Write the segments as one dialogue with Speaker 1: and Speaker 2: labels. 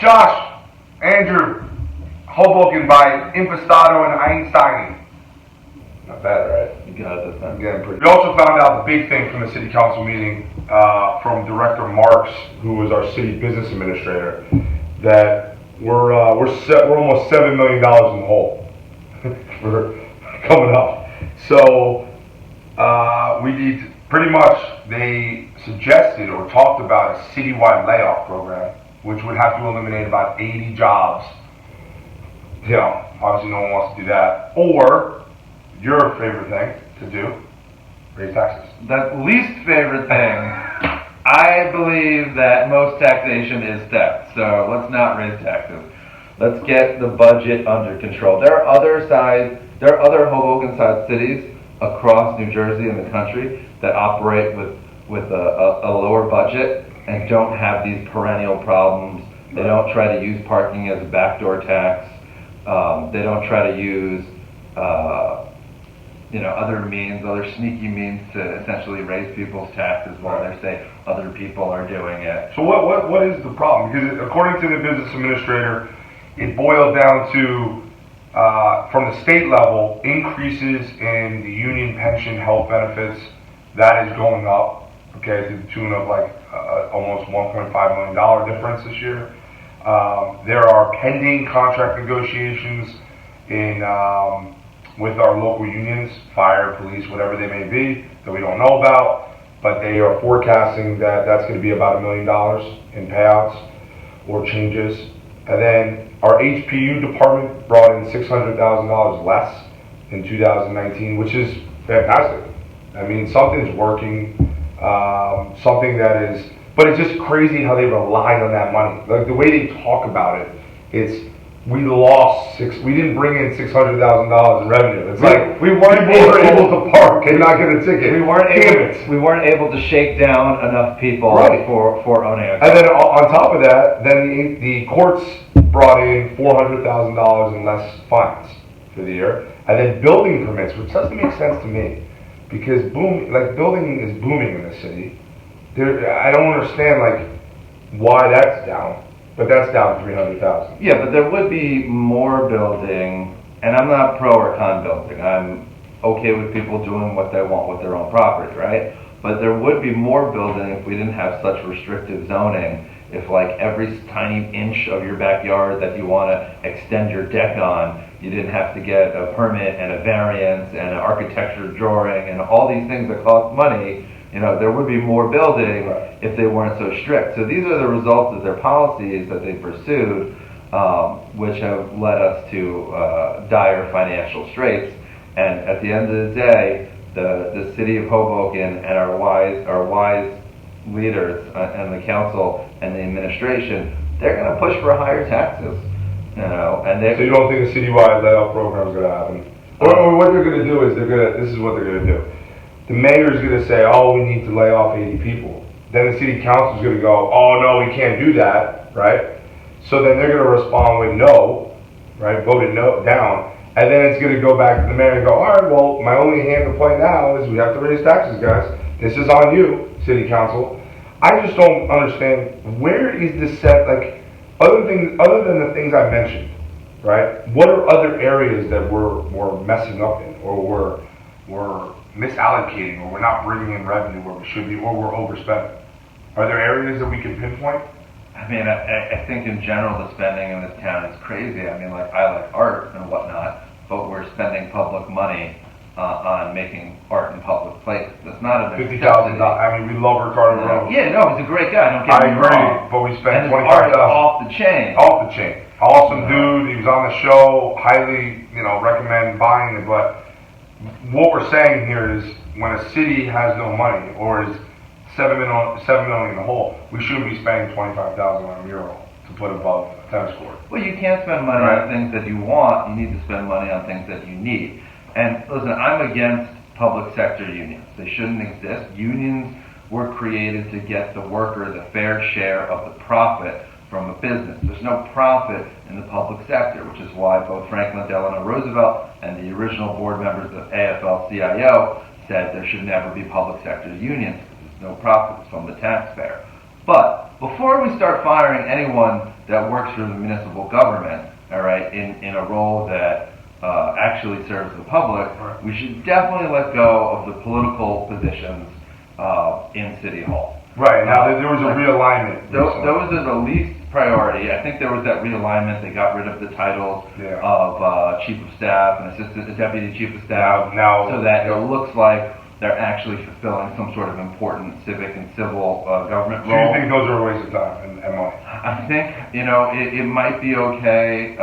Speaker 1: Josh, Andrew, Hoboken by Infestato and Einstein. Not bad, right?
Speaker 2: You got it. That's
Speaker 1: Getting pretty. We also found out the big thing from the city council meeting from Director Marks, who was our city business administrator, that we're almost $7 million in the hole for coming up. So we need pretty much. They suggested or talked about a citywide layoff program, which would have to eliminate about 80 jobs. You know, obviously no one wants to do that. Or your favorite thing to do, raise taxes.
Speaker 2: the least favorite thing. I believe that most taxation is theft, so let's not raise taxes. Let's get the budget under control. There are other Hoboken-sized cities across New Jersey and the country that operate with a lower budget and don't have these perennial problems. They don't try to use parking as a backdoor tax. They don't try to use other sneaky means to essentially raise people's taxes while they say other people are doing it.
Speaker 1: So what is the problem? Because according to the business administrator, it boiled down to from the state level, increases in the union pension health benefits, that is going up, okay, to the tune of like almost $1.5 million difference this year. There are pending contract negotiations in with our local unions, fire, police, whatever they may be, that we don't know about, but they are forecasting that that's going to be about $1 million in payouts or changes. And then our HPU department brought in $600,000 less in 2019, which is fantastic. I mean, something's working, something that is, but it's just crazy how they relied on that money. Like the way they talk about it, we didn't bring in $600,000 in revenue. It's like we weren't able to park and not get a ticket.
Speaker 2: We weren't able to shake down enough people for owning a car.
Speaker 1: And then on top of that, then the courts brought in $400,000 in less fines for the year, and then building permits, which doesn't make sense to me, because building is booming in the city. I don't understand why that's down. But that's down 300,000.
Speaker 2: Yeah, but there would be more building, and I'm not pro or con building. I'm okay with people doing what they want with their own property, right? But there would be more building if we didn't have such restrictive zoning. If every tiny inch of your backyard that you want to extend your deck on, you didn't have to get a permit and a variance and an architecture drawing and all these things that cost money. There would be more building if they weren't so strict. So these are the results of their policies that they pursued, which have led us to dire financial straits. And at the end of the day, the city of Hoboken and our wise leaders and the council and the administration, they're going to push for higher taxes.
Speaker 1: So you don't think a citywide layoff program is going to happen? Or what they're going to do is this is what they're going to do. The mayor is going to say, oh, we need to lay off 80 people. Then the city council is going to go, oh, no, we can't do that, right? So then they're going to respond with no, right? Voted no down. And then it's going to go back to the mayor and go, all right, well, my only hand to play now is we have to raise taxes, guys. This is on you, city council. I just don't understand, where is this set, other than the things I mentioned, right? What are other areas that we're messing up in, or we're misallocating, or we're not bringing in revenue where we should be, or we're overspending? Are there areas that we can pinpoint?
Speaker 2: I mean, I think in general the spending in this town is crazy. I mean, I like art and whatnot, but we're spending public money on making art in public places. That's not a
Speaker 1: $50,000. I mean, we love Ricardo Rose.
Speaker 2: Yeah, no, he's a great guy. Don't get me wrong.
Speaker 1: I agree, but we spent
Speaker 2: $25,000 off the chain.
Speaker 1: Off the chain. Awesome dude. He was on the show. Highly, recommend buying it. But what we're saying here is, when a city has no money, or is $7 million in the hole, we shouldn't be spending $25,000 on a mural to put above a tennis court.
Speaker 2: Well, you can't spend money on things that you want. You need to spend money on things that you need. And listen, I'm against public sector unions. They shouldn't exist. Unions were created to get the worker the fair share of the profit from a business. There's no profit in the public sector, which is why both Franklin Delano Roosevelt and the original board members of AFL-CIO said there should never be public sector unions. There's no profits from the taxpayer. But before we start firing anyone that works for the municipal government, all right, in a role that actually serves the public,
Speaker 1: Right.
Speaker 2: we should definitely let go of the political positions in City Hall.
Speaker 1: Right, now there was a realignment.
Speaker 2: Those are the least priority. I think there was that realignment. They got rid of the titles
Speaker 1: Yeah.
Speaker 2: of chief of staff and assistant deputy chief of staff,
Speaker 1: Now-
Speaker 2: so that it looks like they're actually fulfilling some sort of important civic and civil government
Speaker 1: Do
Speaker 2: role.
Speaker 1: you think those are a waste of time and money?
Speaker 2: I think, it might be okay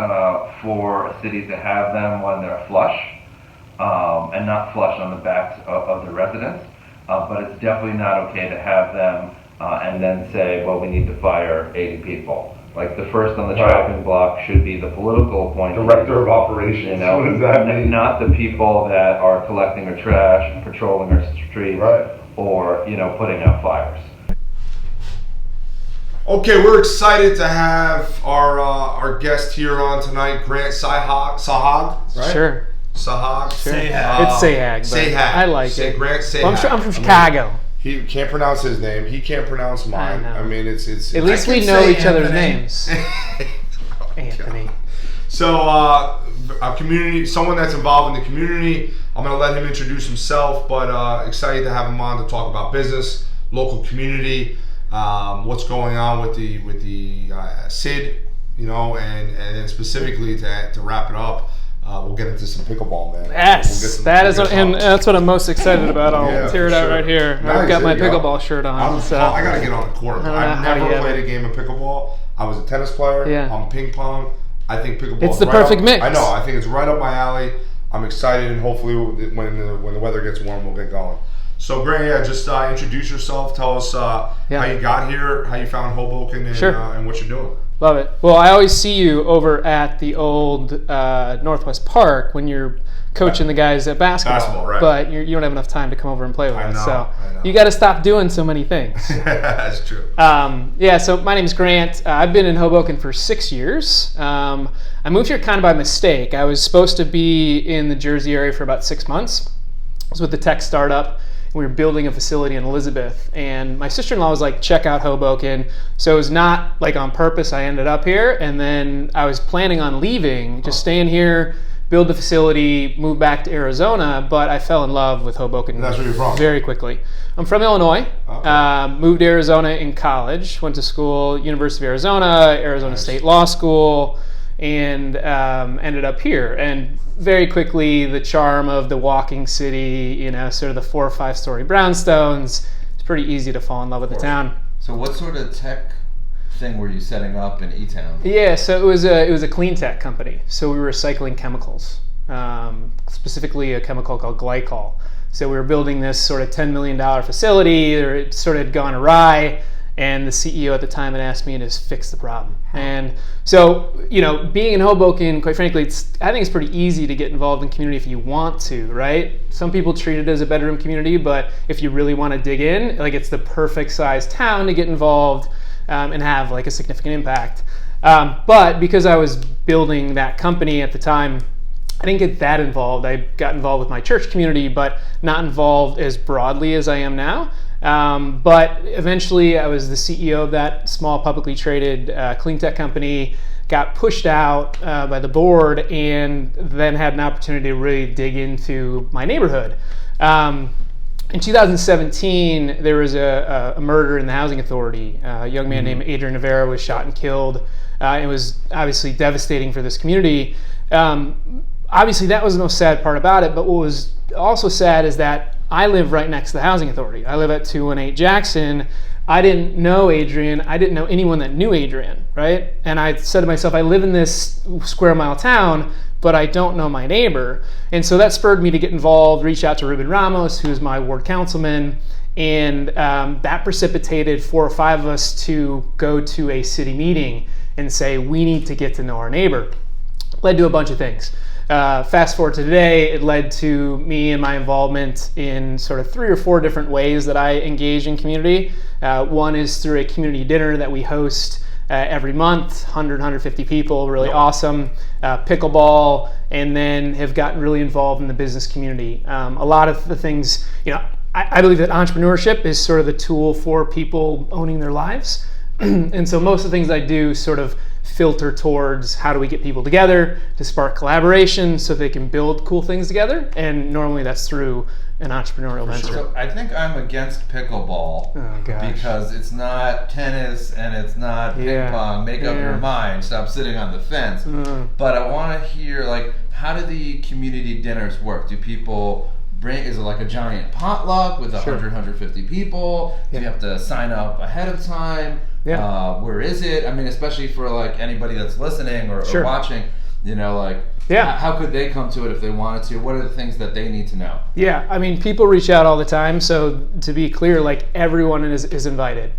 Speaker 2: for a city to have them when they're flush, and not flush on the backs of the residents. But it's definitely not okay to have them and then say, well, we need to fire 80 people. Like, the first on the
Speaker 1: Right.
Speaker 2: chopping block should be the political appointee.
Speaker 1: Director of operations, what does that mean?
Speaker 2: Not the people that are collecting our trash, patrolling our streets,
Speaker 1: Right.
Speaker 2: or, putting out fires.
Speaker 3: Okay, we're excited to have our guest here on tonight, Grant Sahag, right?
Speaker 4: Sure.
Speaker 3: Sahag.
Speaker 5: Sahag.
Speaker 4: It's Sahag. but
Speaker 3: Sahag.
Speaker 4: I like
Speaker 3: Say
Speaker 4: it.
Speaker 3: Grant Sahag.
Speaker 4: Well, I'm from Chicago.
Speaker 3: He can't pronounce his name. He can't pronounce mine.
Speaker 4: know.
Speaker 3: I mean, it's.
Speaker 4: At least
Speaker 5: I
Speaker 4: we
Speaker 5: can
Speaker 4: know
Speaker 5: say
Speaker 4: each other's
Speaker 5: Anthony.
Speaker 4: names. Anthony.
Speaker 3: So, a community, someone that's involved in the community. I'm going to let him introduce himself, but excited to have him on to talk about business, local community, what's going on with the SID, and then specifically to wrap it up, we'll get into some pickleball, man.
Speaker 4: Yes, and that's what I'm most excited about. I'll
Speaker 3: Yeah,
Speaker 4: tear it
Speaker 3: for
Speaker 4: out
Speaker 3: sure.
Speaker 4: right here.
Speaker 3: Nice,
Speaker 4: I've got my
Speaker 3: there you go.
Speaker 4: pickleball shirt on. So
Speaker 3: I gotta get on the court.
Speaker 4: I don't know
Speaker 3: I've
Speaker 4: how
Speaker 3: never
Speaker 4: you
Speaker 3: played
Speaker 4: have
Speaker 3: a game of pickleball. I was a tennis player.
Speaker 4: Yeah.
Speaker 3: I'm ping pong. I think pickleball.
Speaker 4: It's
Speaker 3: is
Speaker 4: the
Speaker 3: right
Speaker 4: perfect
Speaker 3: up,
Speaker 4: mix.
Speaker 3: I know. I think it's right up my alley. I'm excited, and hopefully, when the weather gets warm, we'll get going. So, Grant, just introduce yourself. Tell us how you got here, how you found Hoboken, and,
Speaker 4: Sure.
Speaker 3: And what you're doing.
Speaker 4: love it. Well, I always see you over at the old Northwest Park when you're coaching the guys at basketball.
Speaker 3: Basketball, right.
Speaker 4: But you don't have enough time to come over and play with
Speaker 3: I
Speaker 4: us.
Speaker 3: know,
Speaker 4: So
Speaker 3: I know.
Speaker 4: you got to stop doing so many things.
Speaker 3: That's true.
Speaker 4: So my name's Grant. I've been in Hoboken for 6 years. I moved here kind of by mistake. I was supposed to be in the Jersey area for about 6 months. I was with the tech startup. We were building a facility in Elizabeth, and my sister-in-law was like, check out Hoboken. So it was not like on purpose I ended up here, and then I was planning on leaving, just staying here, build the facility, move back to Arizona, but I fell in love with Hoboken
Speaker 3: That's where you're from?
Speaker 4: very quickly. I'm from Illinois.
Speaker 3: Okay.
Speaker 4: Moved to Arizona in college, went to school, University of Arizona, Arizona
Speaker 3: Nice.
Speaker 4: State Law School, and ended up here. And very quickly, the charm of the walking city, sort of the 4 or 5 story brownstones, it's pretty easy to fall in love with the town.
Speaker 5: So what sort of tech thing were you setting up in E-Town?
Speaker 4: Yeah, so it was a clean tech company. So we were recycling chemicals, specifically a chemical called glycol. So we were building this sort of $10 million facility. It sort of had gone awry, and the CEO at the time had asked me to just fix the problem. And so, being in Hoboken, quite frankly, I think it's pretty easy to get involved in community if you want to, right? Some people treat it as a bedroom community, but if you really want to dig in, like, it's the perfect size town to get involved and have like a significant impact. But because I was building that company at the time, I didn't get that involved. I got involved with my church community, but not involved as broadly as I am now. But eventually I was the CEO of that small publicly traded clean tech company, got pushed out by the board, and then had an opportunity to really dig into my neighborhood. In 2017, there was a murder in the housing authority. A young man named Adrian Rivera was shot and killed. It was obviously devastating for this community. Obviously, that was the most sad part about it, but what was also sad is that I live right next to the housing authority. I live at 218 Jackson. I didn't know Adrian. I didn't know anyone that knew Adrian, right? And I said to myself, I live in this square mile town, but I don't know my neighbor. And so that spurred me to get involved, reach out to Ruben Ramos, who's my ward councilman, and that precipitated 4 or 5 of us to go to a city meeting and say, we need to get to know our neighbor. Led to a bunch of things. Fast forward to today, it led to me and my involvement in sort of 3 or 4 different ways that I engage in community. One is through a community dinner that we host every month, 100, 150 people, really awesome. Pickleball, and then have gotten really involved in the business community. A lot of the things, I believe that entrepreneurship is sort of the tool for people owning their lives. And so most of the things I do sort of filter towards how do we get people together to spark collaboration so they can build cool things together. And normally that's through an entrepreneurial venture.
Speaker 5: So I think I'm against pickleball because it's not tennis and it's not ping pong. Make up your mind. Stop sitting on the fence. But I want to hear, like, how do the community dinners work? Do people bring? Is it like a giant potluck with 100, 150 people? Do you have to sign up ahead of time? Where is it? I mean, especially for like anybody that's listening or watching, you know, like. How could they come to it if they wanted to? What are the things that they need to know?
Speaker 4: Yeah, I mean, people reach out all the time. So to be clear, like everyone is invited.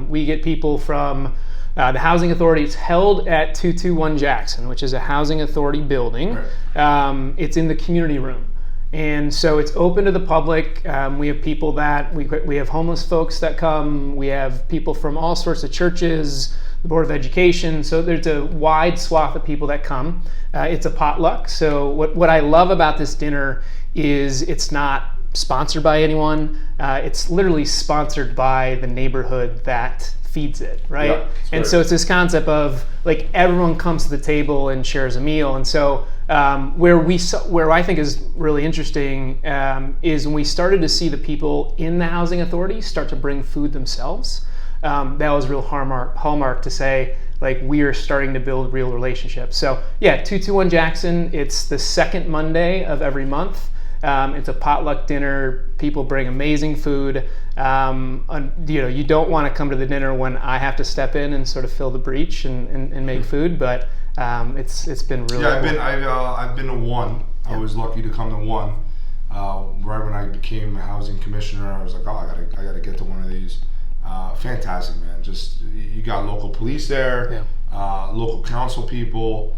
Speaker 4: We get people from the Housing Authority. It's held at 221 Jackson, which is a Housing Authority building. Right. It's in the community room. And so it's open to the public. We have people that, we have homeless folks that come. We have people from all sorts of churches, the Board of Education. So there's a wide swath of people that come. It's a potluck. So what I love about this dinner is it's not sponsored by anyone. It's literally sponsored by the neighborhood that feeds it, right? Yeah, and so it's this concept of like everyone comes to the table and shares a meal. And so where I think is really interesting is when we started to see the people in the Housing Authority start to bring food themselves. That was a real hallmark to say, like, we are starting to build real relationships. So yeah, 221 Jackson, it's the second Monday of every month. It's a potluck dinner. People bring amazing food. You don't want to come to the dinner when I have to step in and sort of fill the breach and make food, but it's been really cool.
Speaker 3: I've been to one. I was lucky to come to one. Right when I became a housing commissioner, I was like, I gotta get to one of these. Fantastic, man. Just, you got local police there, local council people.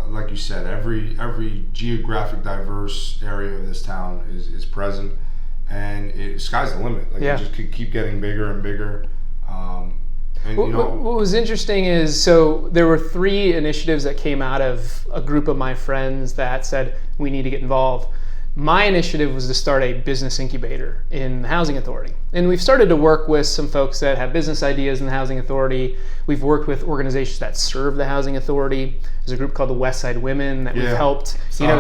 Speaker 3: Like you said, every geographic diverse area of this town is present, and sky's the limit. Like, it just could keep getting bigger and bigger.
Speaker 4: What was interesting is, so there were 3 initiatives that came out of a group of my friends that said we need to get involved. My initiative was to start a business incubator in the Housing Authority. And we've started to work with some folks that have business ideas in the Housing Authority. We've worked with organizations that serve the Housing Authority. There's a group called the West Side Women that we've helped, Sandra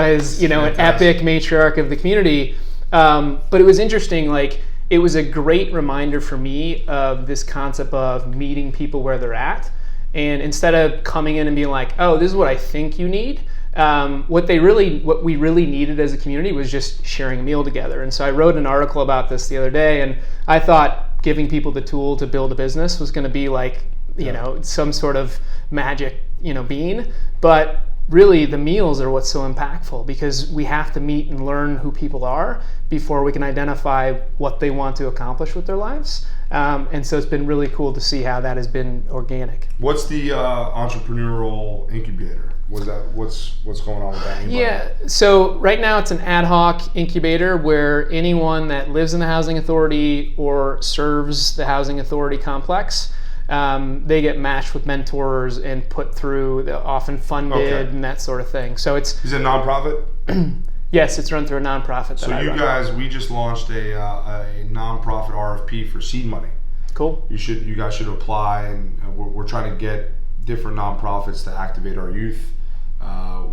Speaker 4: is, an epic matriarch of the community. But it was interesting, like, it was a great reminder for me of this concept of meeting people where they're at. And instead of coming in and being like, oh, this is what I think you need, what we really needed as a community was just sharing a meal together. And so I wrote an article about this the other day, and I thought giving people the tool to build a business was going to be like, some sort of magic, bean. But really, the meals are what's so impactful, because we have to meet and learn who people are before we can identify what they want to accomplish with their lives. And so it's been really cool to see how that has been organic.
Speaker 3: What's the entrepreneurial incubator? What's going on with that? Anybody? Yeah,
Speaker 4: so right now it's an ad hoc incubator where anyone that lives in the Housing Authority or serves the Housing Authority complex, they get matched with mentors and put through the often funded and that sort of thing. So is
Speaker 3: it a nonprofit?
Speaker 4: Yes, it's run through a nonprofit.
Speaker 3: We just launched a nonprofit RFP for seed money.
Speaker 4: Cool.
Speaker 3: You guys should apply, and we're trying to get different nonprofits to activate our youth.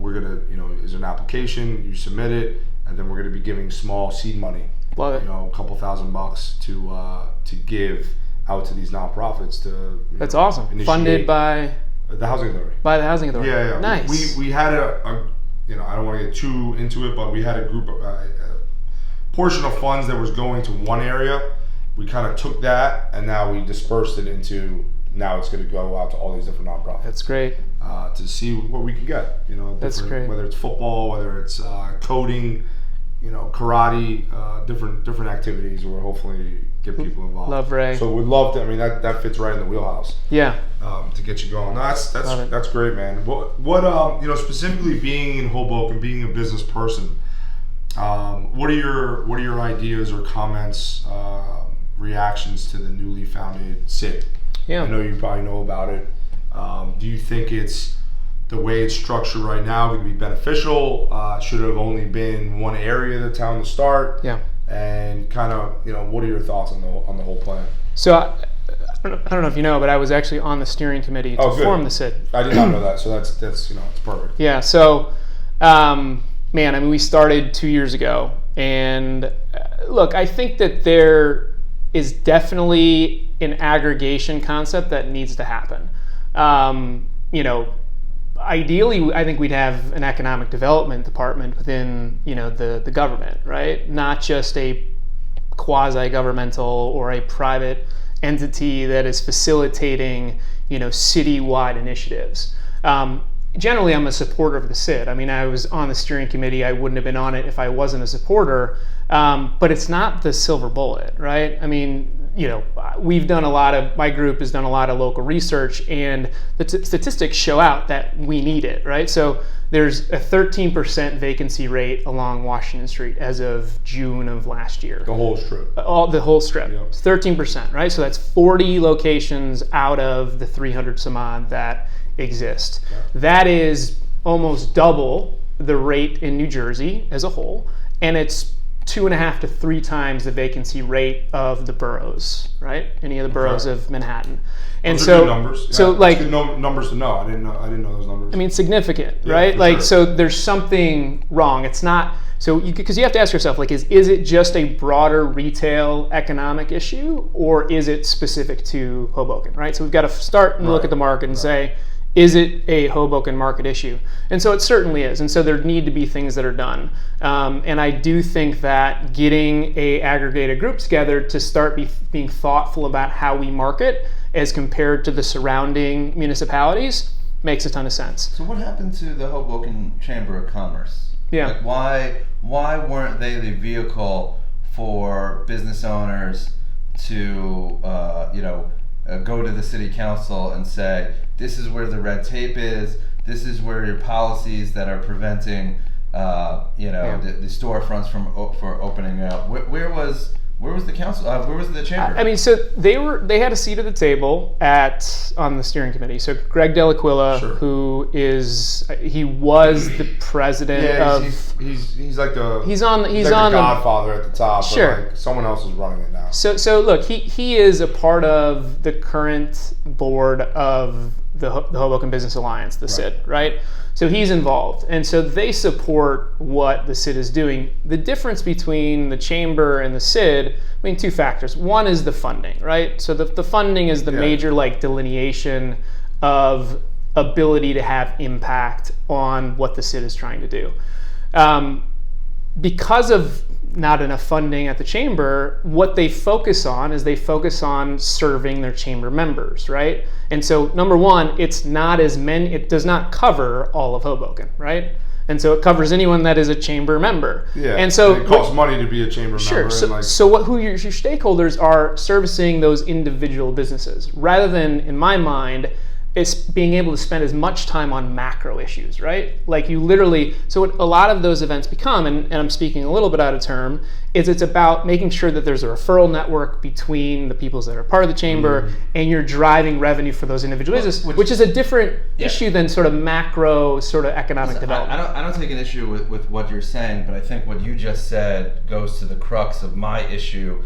Speaker 3: We're gonna, is an application, you submit it, and then we're gonna be giving small seed money.
Speaker 4: Love it.
Speaker 3: A couple $1,000 to give out to these nonprofits to.
Speaker 4: That's awesome.
Speaker 3: Initiate.
Speaker 4: Funded by
Speaker 3: the Housing Authority.
Speaker 4: By the Housing Authority.
Speaker 3: Yeah.
Speaker 4: Nice.
Speaker 3: We had I don't want to get too into it, but we had a group of a portion of funds that was going to one area. We kind of took that, and now we dispersed it into. Now it's going to go out to all these different nonprofits.
Speaker 4: That's great.
Speaker 3: To see what we can get.
Speaker 4: That's great.
Speaker 3: Whether it's football, whether it's coding, karate, different activities where hopefully get people involved.
Speaker 4: Love Ray.
Speaker 3: So we'd love to. I mean, that fits right in the wheelhouse.
Speaker 4: Yeah.
Speaker 3: To get you going. That's great, man. What specifically being in Hoboken, being a business person, what are your ideas or comments, reactions to the newly founded SID?
Speaker 4: Yeah.
Speaker 3: I know you probably know about it. Do you think it's the way it's structured right now would be beneficial? Should it have only been one area of the town to start?
Speaker 4: Yeah.
Speaker 3: And kind of, what are your thoughts on the whole plan?
Speaker 4: So I don't know if you know, but I was actually on the steering committee to form the SID.
Speaker 3: I did not know that, so that's it's perfect.
Speaker 4: Yeah. So, man, I mean, we started 2 years ago, and look, I think that there is definitely an aggregation concept that needs to happen. Ideally, I think we'd have an economic development department within, the government, right? Not just a quasi-governmental or a private entity that is facilitating, citywide initiatives. Generally, I'm a supporter of the SID. I mean, I was on the steering committee. I wouldn't have been on it if I wasn't a supporter. But it's not the silver bullet, right? I mean, my group has done a lot of local research, and the statistics show out that we need it, right? So there's a 13% vacancy rate along Washington Street as of June of last year.
Speaker 3: The whole strip.
Speaker 4: The whole strip.
Speaker 3: Yep.
Speaker 4: 13%, right? So that's 40 locations out of the 300 some odd that exist.
Speaker 3: Yeah.
Speaker 4: That is almost double the rate in New Jersey as a whole, and it's 2.5 to 3 times the vacancy rate of the boroughs, right? Any of the boroughs of Manhattan. And
Speaker 3: those
Speaker 4: so,
Speaker 3: are good numbers. Yeah,
Speaker 4: so like,
Speaker 3: good numbers to know. I didn't know those numbers.
Speaker 4: I mean, significant,
Speaker 3: Yeah,
Speaker 4: right?
Speaker 3: for
Speaker 4: Like,
Speaker 3: sure.
Speaker 4: so there's something wrong. It's not. So because you have to ask yourself, like, is it just a broader retail economic issue, or is it specific to Hoboken, right? So we've got to start and look at the market and say, is it a Hoboken market issue? And so it certainly is. And so there need to be things that are done. And I do think that getting a aggregated group together to start being thoughtful about how we market as compared to the surrounding municipalities makes a ton of sense.
Speaker 5: So what happened to the Hoboken Chamber of Commerce?
Speaker 4: Yeah.
Speaker 5: Like why weren't they the vehicle for business owners to go to the city council and say, this is where the red tape is, this is where your policies that are preventing the storefronts for opening up. Where was the council? Where was the chamber?
Speaker 4: I mean, so they had a seat at the table on the steering committee. So Greg Delaquila,
Speaker 3: Sure.
Speaker 4: who was the president of.
Speaker 3: He's like the
Speaker 4: He's
Speaker 3: the
Speaker 4: on the
Speaker 3: godfather at the top.
Speaker 4: Sure.
Speaker 3: But like someone else is running it now.
Speaker 4: So look, he is a part of the current board of the Hoboken Business Alliance, the SID, right? So he's involved, and so they support what the SID is doing. The difference between the chamber and the SID, I mean, 2 factors. One is the funding, right? So the funding is the major delineation of ability to have impact on what the SID is trying to do. Because of not enough funding at the chamber, what they focus on serving their chamber members, right? And so number one, it does not cover all of Hoboken, right? And so it covers anyone that is a chamber member.
Speaker 3: Yeah.
Speaker 4: And so
Speaker 3: it costs money to be a chamber
Speaker 4: sure.
Speaker 3: member.
Speaker 4: So who your stakeholders are servicing those individual businesses, rather than, in my mind, is being able to spend as much time on macro issues, right? Like so what a lot of those events become, and I'm speaking a little bit out of term, is it's about making sure that there's a referral network between the peoples that are part of the chamber, and you're driving revenue for those individual businesses, which is a different issue than sort of macro sort of economic development.
Speaker 5: I don't take an issue with what you're saying, but I think what you just said goes to the crux of my issue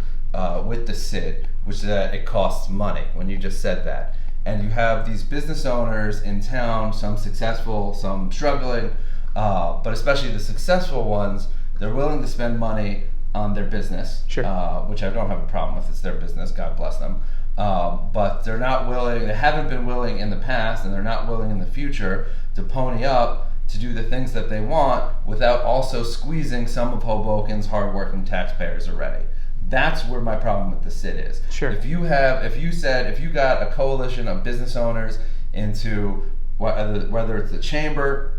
Speaker 5: with the SID, which is that it costs money, when you just said that. And you have these business owners in town, some successful, some struggling, but especially the successful ones, they're willing to spend money on their business,
Speaker 4: Sure.
Speaker 5: Which I don't have a problem with. It's their business, God bless them. But they haven't been willing in the past, and they're not willing in the future to pony up to do the things that they want without also squeezing some of Hoboken's hardworking taxpayers already. That's where my problem with the SID is.
Speaker 4: Sure.
Speaker 5: If you got a coalition of business owners into whether it's the chamber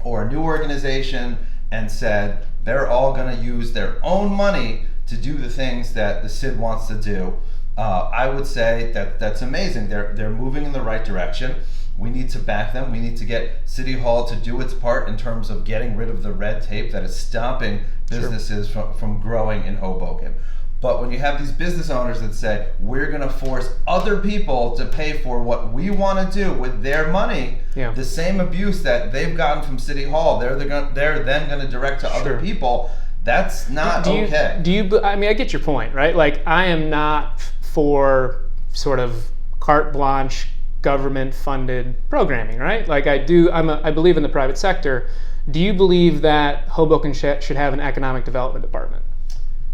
Speaker 5: or a new organization, and said they're all going to use their own money to do the things that the SID wants to do, I would say that's amazing. They're moving in the right direction. We need to back them. We need to get City Hall to do its part in terms of getting rid of the red tape that is stopping businesses from growing in Hoboken. But when you have these business owners that say, we're going to force other people to pay for what we want to do with their money, the same abuse that they've gotten from City Hall, they're then going to direct to other people. That's not okay.
Speaker 4: I mean, I get your point, right? Like, I am not for sort of carte blanche government funded programming, right? Like I believe in the private sector. Do you believe that Hoboken should have an economic development department?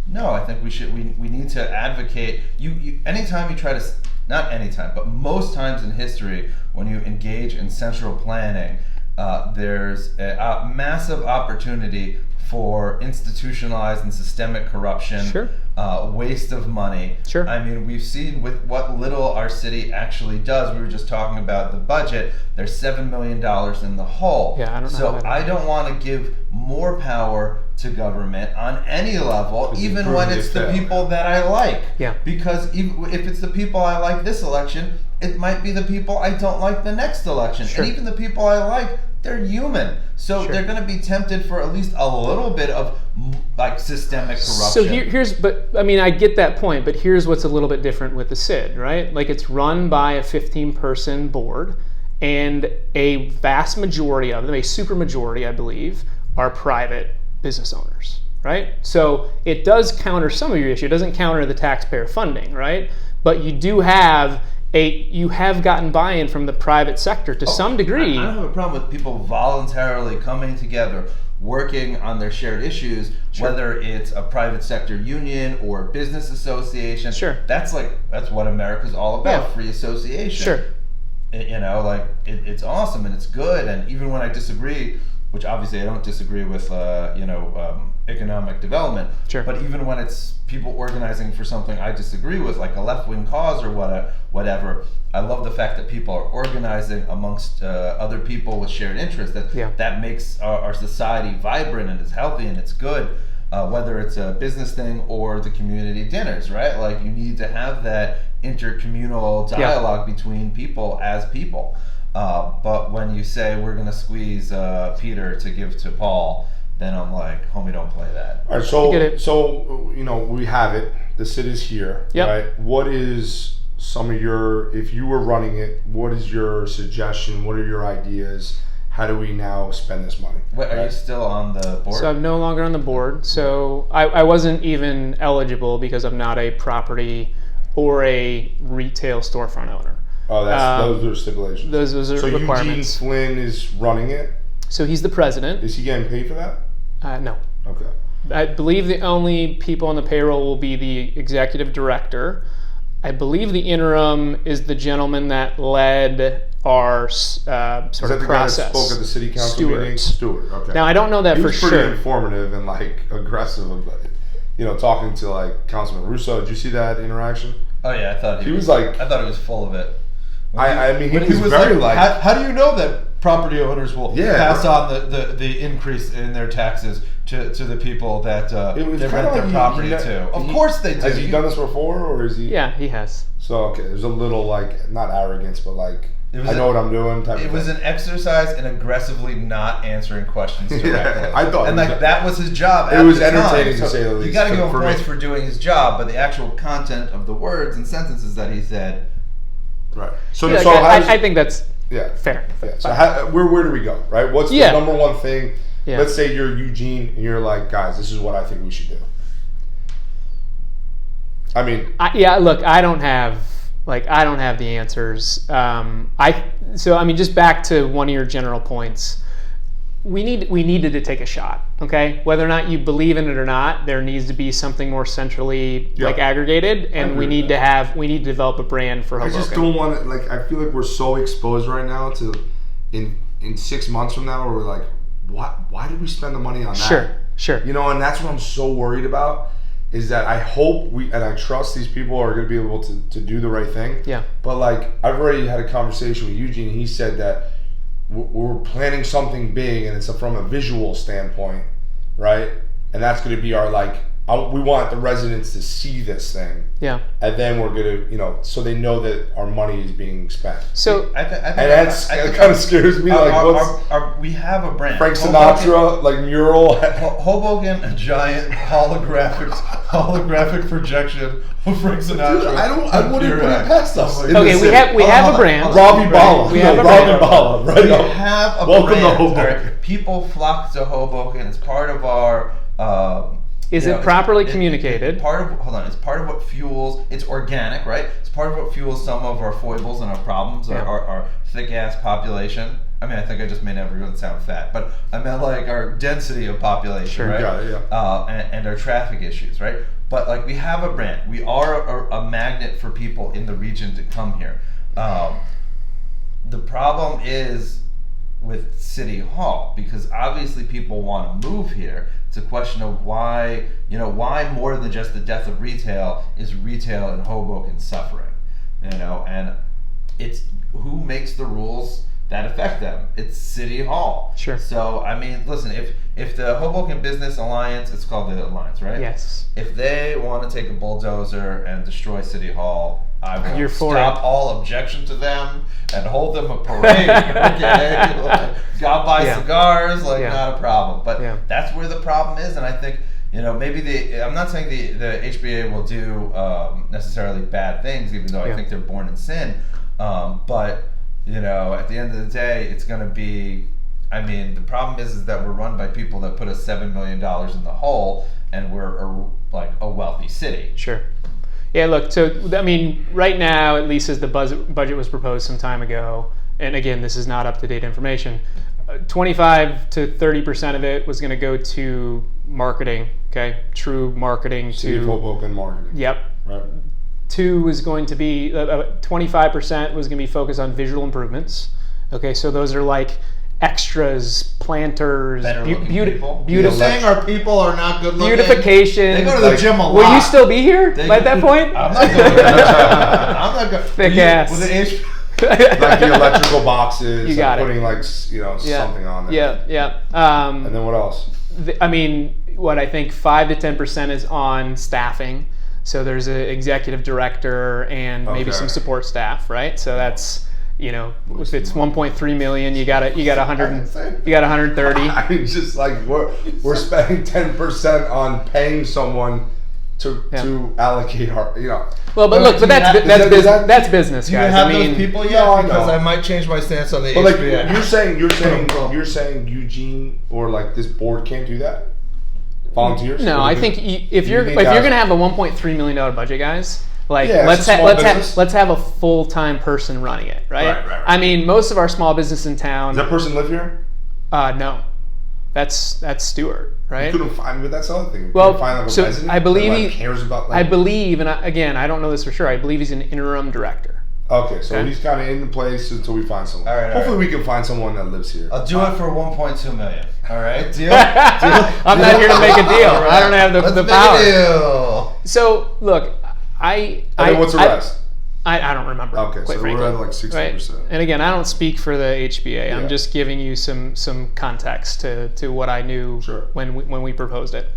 Speaker 5: No, I think we need to advocate. Anytime you try to, not anytime, but most times in history, when you engage in central planning, there's a massive opportunity for institutionalized and systemic corruption,
Speaker 4: sure.
Speaker 5: Waste of money.
Speaker 4: Sure.
Speaker 5: I mean, we've seen with what little our city actually does. We were just talking about the budget. There's $7 million in the hole.
Speaker 4: Yeah, I don't know.
Speaker 5: So I don't want to give more power to government on any level, even when it's the people that I like.
Speaker 4: Yeah.
Speaker 5: Because if it's the people I like this election, it might be the people I don't like the next election.
Speaker 4: Sure.
Speaker 5: And even the people I like, they're human. So
Speaker 4: sure.
Speaker 5: they're going to be tempted for at least a little bit of like systemic corruption.
Speaker 4: So I get that point, but here's what's a little bit different with the SID, right? Like it's run by a 15-person board, and a vast majority of them, a super majority, I believe, are private business owners, right? So it does counter some of your issue. It doesn't counter the taxpayer funding, right? But you have gotten buy-in from the private sector to some degree.
Speaker 5: I don't have a problem with people voluntarily coming together, working on their shared issues, sure. Whether it's a private sector union or a business association.
Speaker 4: Sure.
Speaker 5: That's what America's all about, free association.
Speaker 4: Sure.
Speaker 5: It's awesome and it's good, and even when I disagree, which obviously I don't disagree with, economic development.
Speaker 4: Sure.
Speaker 5: But even when it's people organizing for something I disagree with, like a left-wing cause or whatever, I love the fact that people are organizing amongst other people with shared interests. That makes our society vibrant and it's healthy and it's good. Whether it's a business thing or the community dinners, right? Like you need to have that intercommunal dialogue between people as people. But when you say we're going to squeeze Peter to give to Paul, then I'm like, homie, don't play that.
Speaker 3: All right, so we have it. The SID is here, right? What is some of if you were running it, what is your suggestion? What are your ideas? How do we now spend this money?
Speaker 5: Wait, are you still on the board?
Speaker 4: So I'm no longer on the board. So I wasn't even eligible because I'm not a property or a retail storefront owner.
Speaker 3: Oh, those are stipulations.
Speaker 4: Those are requirements.
Speaker 3: So Eugene Flynn is running it?
Speaker 4: So he's the president.
Speaker 3: Is he getting paid for that?
Speaker 4: No.
Speaker 3: Okay.
Speaker 4: I believe the only people on the payroll will be the executive director. I believe the interim is the gentleman that led our sort of process.
Speaker 3: Is that the guy that spoke at the city council meeting? Stuart. Okay.
Speaker 4: Now I don't know that for sure.
Speaker 3: He was pretty informative and aggressive about it. Talking to Councilman Russo. Did you see that interaction?
Speaker 5: Oh yeah, I thought he was full of it.
Speaker 3: He was very
Speaker 5: how do you know that property owners will pass on the increase in their taxes to the people that they rent their property to? Of course they do.
Speaker 3: Has he done this before, or is he?
Speaker 4: Yeah, he has.
Speaker 3: So okay, there's a little not arrogance, but I know what I'm doing.
Speaker 5: It was an exercise in aggressively not answering questions directly.
Speaker 3: I thought,
Speaker 5: and that was his job.
Speaker 3: It was entertaining to say the least.
Speaker 5: You got to give him points for doing his job, but the actual content of the words and sentences that he said.
Speaker 3: Right.
Speaker 4: I think that's fair.
Speaker 3: Yeah. So where do we go? Right. What's the number one thing? Yeah. Let's say you're Eugene and you're like, guys, this is what I think we should do. I mean,
Speaker 4: look, I don't have the answers. Just back to one of your general points. We needed to take a shot. Okay, whether or not you believe in it or not, there needs to be something more centrally aggregated, and we need to develop a brand for Hoboken.
Speaker 3: I just don't want to I feel like we're so exposed right now to in 6 months from now, where we're like, why did we spend the money on that?
Speaker 4: Sure.
Speaker 3: And that's what I'm so worried about. Is that I hope and I trust these people are going to be able to do the right thing.
Speaker 4: Yeah.
Speaker 3: But I've already had a conversation with Eugene. He said that we're planning something big, and it's from a visual standpoint, right? And that's going to be our we want the residents to see this thing.
Speaker 4: Yeah.
Speaker 3: And then we're going to, so they know that our money is being spent.
Speaker 4: So
Speaker 5: I think
Speaker 3: it kind of scares me.
Speaker 5: We have a brand.
Speaker 3: Frank Sinatra, mural.
Speaker 5: Hoboken, a giant holographic projection of Frank Sinatra.
Speaker 3: Dude, I wouldn't put it past us.
Speaker 4: Okay, we have a brand.
Speaker 3: Robbie Balla.
Speaker 4: We have a brand.
Speaker 3: Balla. Right.
Speaker 5: We have a
Speaker 3: Welcome
Speaker 5: brand.
Speaker 3: to Hoboken.
Speaker 5: People flock to Hoboken. It's part of our
Speaker 4: Is it properly communicated?
Speaker 5: It's part of what fuels. It's organic, right? It's part of what fuels some of our foibles and our problems, our thick ass population. I mean, I think I just made everyone sound fat, but I meant like our density of population, right? And our traffic issues, right? But like we have a brand. We are a magnet for people in the region to come here. The problem is with City Hall, because obviously people want to move here. It's a question of why more than just the death of retail is retail in Hoboken suffering, and it's who makes the rules that affect them. It's City Hall.
Speaker 4: Sure.
Speaker 5: So I mean, listen, if the Hoboken Business Alliance, it's called the Alliance, right?
Speaker 4: Yes.
Speaker 5: If they want to take a bulldozer and destroy City Hall, I will stop all objection to them and hold them a parade. Okay, got buy cigars, not a problem. But that's where the problem is, and I think maybe I'm not saying the HBA will do necessarily bad things, even though I think they're born in sin. But at the end of the day, it's going to be. I mean, the problem is that we're run by people that put us $7 million in the hole, and we're a wealthy city.
Speaker 4: Sure. Yeah, look, so, I mean, right now, at least as the budget was proposed some time ago, and again, this is not up-to-date information, 25 to 30% of it was going to go to marketing, okay? True marketing to...
Speaker 3: City of Hoboken marketing.
Speaker 4: Yep.
Speaker 3: Right.
Speaker 4: 2 was going to be, 25% was going to be focused on visual improvements. Okay, so those are like extras, planters, beautiful.
Speaker 5: You're saying our people are not good looking?
Speaker 4: Beautification.
Speaker 5: They go to the gym a lot.
Speaker 4: Will you still be here by that point?
Speaker 5: I'm not going to I'm not going
Speaker 4: Thick ass.
Speaker 5: With the
Speaker 3: like the electrical boxes,
Speaker 4: you got
Speaker 3: putting something on there.
Speaker 4: Yeah.
Speaker 3: And then what else?
Speaker 4: I mean, what I think 5 to 10% is on staffing. So there's an executive director and maybe some support staff, right? So that's if it's 1.3 million, you got 130.
Speaker 3: I mean, just like we're spending 10% on paying someone to allocate our,
Speaker 4: Well, but look, that's business, guys.
Speaker 5: Do you have those people yet?
Speaker 3: No,
Speaker 5: because I might change my stance on the
Speaker 3: HBA. But
Speaker 5: HBA.
Speaker 3: you're saying Eugene or like this board can't do that? Volunteers?
Speaker 4: No, I think if you're going to have a $1.3 million budget, guys. Let's have a full-time person running it, right?
Speaker 3: Right.
Speaker 4: I mean, most of our small business in town.
Speaker 3: Does that person live here?
Speaker 4: No, that's Stuart, right?
Speaker 3: You couldn't find, but that's the other thing.
Speaker 4: Well,
Speaker 3: find a resident
Speaker 4: I believe
Speaker 3: that cares about.
Speaker 4: I believe, and I don't know this for sure. I believe he's an interim director.
Speaker 3: Okay, so he's kind of in place until we find someone.
Speaker 5: All right,
Speaker 3: hopefully we can find someone that lives here.
Speaker 5: I'll do it for 1.2 million. All right, deal.
Speaker 4: I'm not here to make a deal. Right. I don't have the power.
Speaker 5: Let's make a deal.
Speaker 4: So look.
Speaker 3: What's the rest?
Speaker 4: I don't remember.
Speaker 3: Okay,
Speaker 4: quite
Speaker 3: so
Speaker 4: frankly.
Speaker 3: we're at like 60%. Right?
Speaker 4: And again, I don't speak for the HBA. Yeah. I'm just giving you some context to what I knew when we proposed it.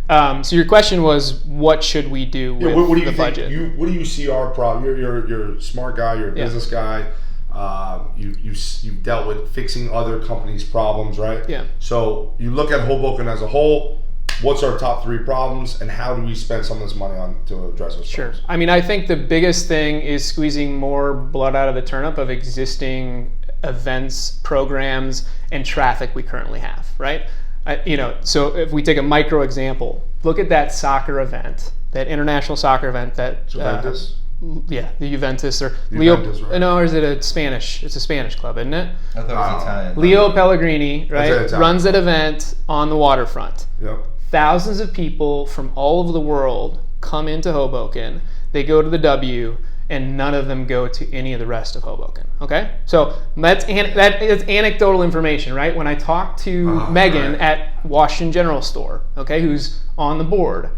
Speaker 4: So your question was, what should we do with the budget?
Speaker 3: What do you see our problem? You're a smart guy. You're a business guy. You've dealt with fixing other companies' problems, right?
Speaker 4: Yeah.
Speaker 3: So you look at Hoboken as a whole. What's our top 3 problems, and how do we spend some of this money on to address those problems?
Speaker 4: I mean, I think the biggest thing is squeezing more blood out of the turnip of existing events, programs, and traffic we currently have, right? So if we take a micro example, look at that soccer event, that international soccer event that
Speaker 3: Juventus.
Speaker 4: The Juventus or
Speaker 3: Juventus,
Speaker 4: Leo.
Speaker 3: Right.
Speaker 4: No, or is it a Spanish? It's a Spanish club, isn't it?
Speaker 5: I thought it was Italian.
Speaker 4: Leo Pellegrini, right, runs that
Speaker 3: club.
Speaker 4: Event on the waterfront.
Speaker 3: Yep.
Speaker 4: Thousands of people from all over the world come into Hoboken. They go to the W, and none of them go to any of the rest of Hoboken. Okay, so that is anecdotal information, right? When I talked to Megan at Washington General Store, okay, who's on the board,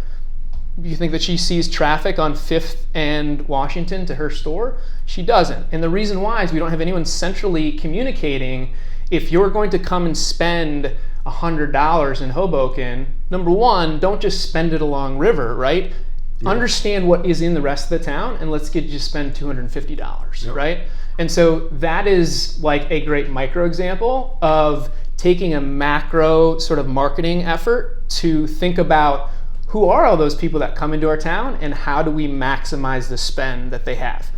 Speaker 4: you think that she sees traffic on 5th and Washington to her store? She doesn't, and the reason why is we don't have anyone centrally communicating. If you're going to come and spend $100 in Hoboken, number one, don't just spend it along river, right? Yeah. Understand what is in the rest of the town, and let's get you to spend $250, right? And so that is like a great micro example of taking a macro sort of marketing effort to think about who are all those people that come into our town and how do we maximize the spend that they have.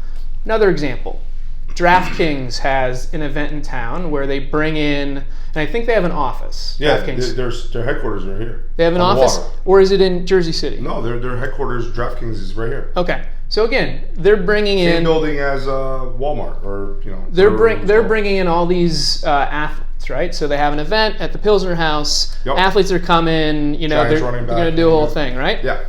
Speaker 4: Another example, DraftKings has an event in town where they bring in, and I think they have an office.
Speaker 3: Yeah,
Speaker 4: DraftKings.
Speaker 3: their headquarters are here.
Speaker 4: They have an
Speaker 3: on the
Speaker 4: office,
Speaker 3: water.
Speaker 4: or is it in Jersey City?
Speaker 3: No, their headquarters, DraftKings, is right here.
Speaker 4: Okay, so again, they're bringing
Speaker 3: Same
Speaker 4: in
Speaker 3: building as Walmart, or
Speaker 4: they're bringing in all these athletes, right? So they have an event at the Pilsner House.
Speaker 3: Yep.
Speaker 4: Athletes are coming.
Speaker 3: Giants
Speaker 4: They're
Speaker 3: running
Speaker 4: going to
Speaker 3: back,
Speaker 4: do a whole
Speaker 3: yeah.
Speaker 4: thing, right?
Speaker 3: Yeah.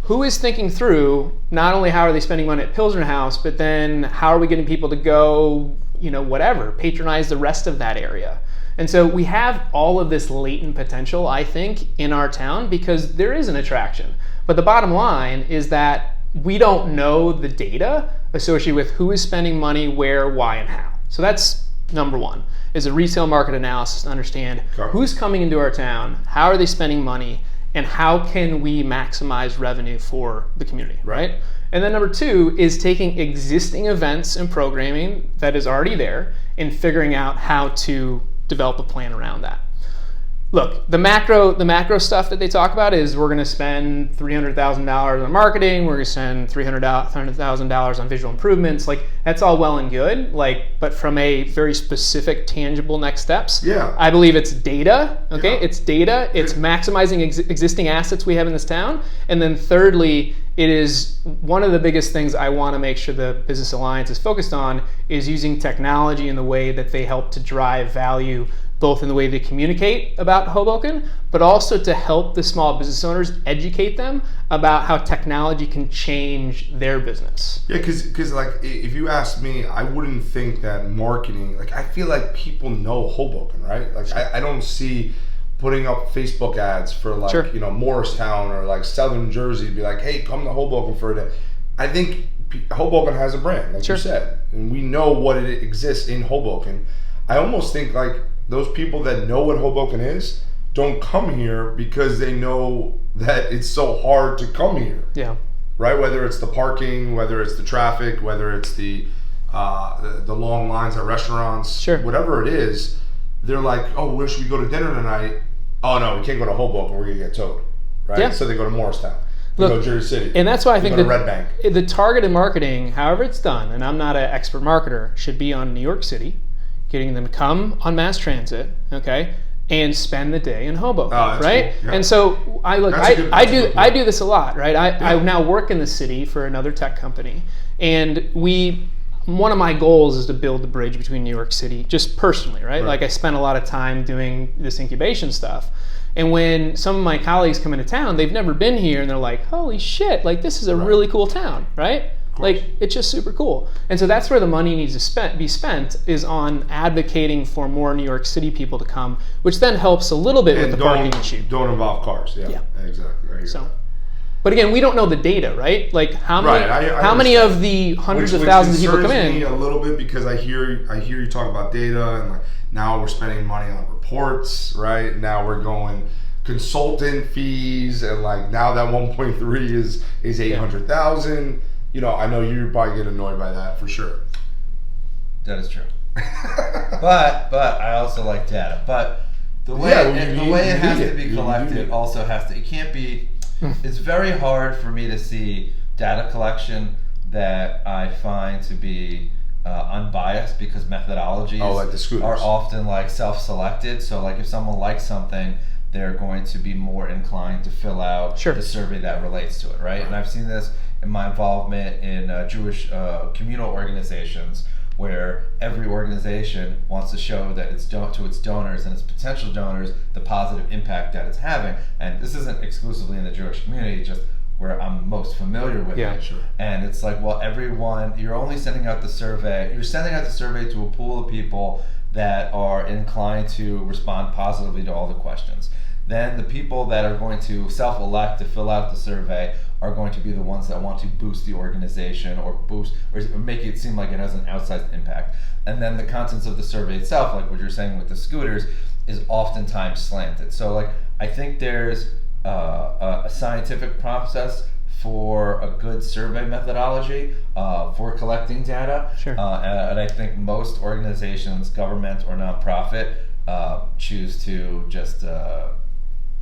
Speaker 4: Who is thinking through not only how are they spending money at Pilsner House, but then how are we getting people to go, whatever, patronize the rest of that area? And so we have all of this latent potential, I think, in our town because there is an attraction. But the bottom line is that we don't know the data associated with who is spending money, where, why, and how. So that's number one, is a retail market analysis to understand who's coming into our town, how are they spending money, and how can we maximize revenue for the community, right? And then number two is taking existing events and programming that is already there and figuring out how to develop a plan around that. Look, the macro stuff that they talk about is we're going to spend $300,000 on marketing, we're going to spend $300,000 on visual improvements. Like, that's all well and good. But from a very specific, tangible next steps, I believe it's data. Okay, it's data. It's maximizing existing assets we have in this town, and then thirdly, it is one of the biggest things I want to make sure the Business Alliance is focused on is using technology in the way that they help to drive value, both in the way they communicate about Hoboken, but also to help the small business owners, educate them about how technology can change their business.
Speaker 3: Yeah, because if you ask me, I wouldn't think that marketing, I feel like people know Hoboken, right? I don't see putting up Facebook ads for Morristown or Southern Jersey, be like, hey, come to Hoboken for a day. I think Hoboken has a brand, you said, and we know what it exists in Hoboken. I almost think those people that know what Hoboken is don't come here because they know that it's so hard to come here.
Speaker 4: Yeah.
Speaker 3: Right? Whether it's the parking, whether it's the traffic, whether it's the long lines at restaurants, whatever it is, they're like, oh, where should we go to dinner tonight? Oh no, we can't go to Hoboken. We're gonna get towed. Right?
Speaker 4: Yeah.
Speaker 3: So they go to Morristown. They go to Jersey City.
Speaker 4: And that's why I think
Speaker 3: that Red Bank.
Speaker 4: The targeted marketing, however it's done, and I'm not an expert marketer, should be on New York City, getting them to come on mass transit, okay, and spend the day in Hoboken, right? Cool. Yeah. And so I do this a lot, right? I now work in the city for another tech company, and one of my goals is to build the bridge between New York City, just personally, right? I spent a lot of time doing this incubation stuff. And when some of my colleagues come into town, they've never been here, and they're like, holy shit, this is a really cool town, right? It's just super cool. And so that's where the money needs to be spent, is on advocating for more New York City people to come, which then helps a little bit with the parking issue.
Speaker 3: Don't involve cars. Yeah. Exactly. Right.
Speaker 4: But again, we don't know the data, right? How many of the hundreds of thousands of people come in?
Speaker 3: Me a little bit because I hear you talk about data, and now we're spending money on reports, right? Now we're going consultant fees, and now that 1.3 is 800,000. I know you probably get annoyed by that for sure.
Speaker 5: That is true. but I also like data. But the way it has to be collected also has to. It can't be. It's very hard for me to see data collection that I find to be unbiased, because methodologies are often self-selected. So if someone likes something, they're going to be more inclined to fill out the survey that relates to it, right? And I've seen this in my involvement in Jewish communal organizations, where every organization wants to show that to its donors and its potential donors the positive impact that it's having. And this isn't exclusively in the Jewish community, just where I'm most familiar with it. Sure. And it's everyone, you're only sending out the survey. You're sending out the survey to a pool of people that are inclined to respond positively to all the questions. Then the people that are going to self-elect to fill out the survey are going to be the ones that want to boost the organization or make it seem like it has an outsized impact. And then the contents of the survey itself, like what you're saying with the scooters, is oftentimes slanted. So I think there's a scientific process for a good survey methodology for collecting data.
Speaker 4: Sure.
Speaker 5: And I think most organizations, government or nonprofit, choose to just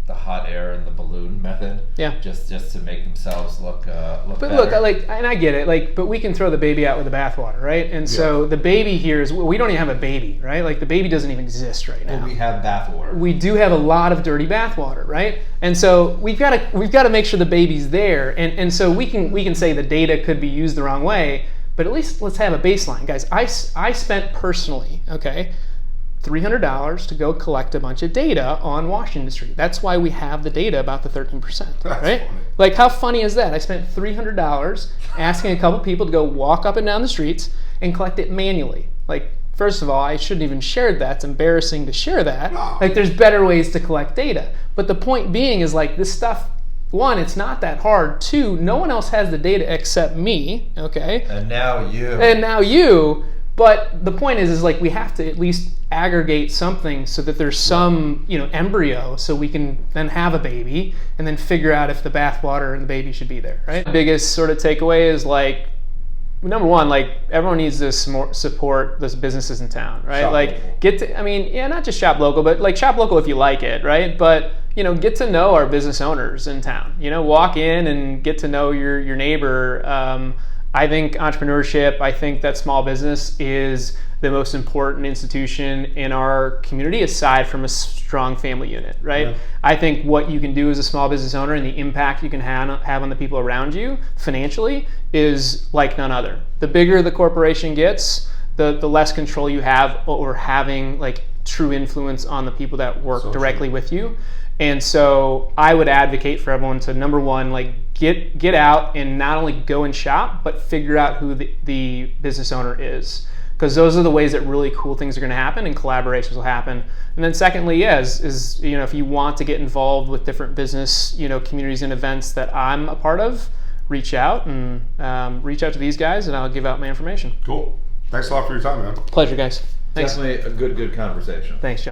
Speaker 5: the hot air and the balloon method.
Speaker 4: Yeah.
Speaker 5: Just to make themselves look
Speaker 4: But
Speaker 5: better.
Speaker 4: look, and I get it, but we can throw the baby out with the bathwater, right? And so the baby here is, we don't even have a baby, right? Like the baby doesn't even exist right now.
Speaker 5: But we have bathwater.
Speaker 4: We do have a lot of dirty bathwater, right? And so we've got to make sure the baby's there, and so we can say the data could be used the wrong way, but at least let's have a baseline, guys. I spent personally, okay, $300 to go collect a bunch of data on Washington Street. That's why we have the data about the 13%, right?
Speaker 3: Funny.
Speaker 4: Like, how funny is that? I spent $300 asking a couple people to go walk up and down the streets and collect it manually. Like, first of all, I shouldn't even share that. It's embarrassing to share that. Like, there's better ways to collect data. But the point being is, like, this stuff, one, it's not that hard. Two, no one else has the data except me, okay?
Speaker 5: And now
Speaker 4: you. But the point is like, we have to at least aggregate something so that there's some, embryo, so we can then have a baby and then figure out if the bathwater and the baby should be there, right? The biggest sort of takeaway is like, number one, like everyone needs to support those businesses in town, right?
Speaker 3: Shop
Speaker 4: like
Speaker 3: local.
Speaker 4: not just shop local, but like shop local if you like it, right? But get to know our business owners in town. Walk in and get to know your neighbor. I think entrepreneurship, I think that small business is the most important institution in our community aside from a strong family unit, right? Yeah. I think what you can do as a small business owner and the impact you can have on the people around you financially is like none other. The bigger the corporation gets, the less control you have over having like true influence on the people that work directly with you. And so I would advocate for everyone to, number one, like get out and not only go and shop, but figure out who the business owner is. Because those are the ways that really cool things are going to happen and collaborations will happen. And then secondly, is if you want to get involved with different business, communities and events that I'm a part of, reach out to these guys and I'll give out my information.
Speaker 3: Cool. Thanks a lot for your time, man.
Speaker 4: Pleasure, guys. Thanks.
Speaker 5: Definitely a good conversation.
Speaker 4: Thanks, John.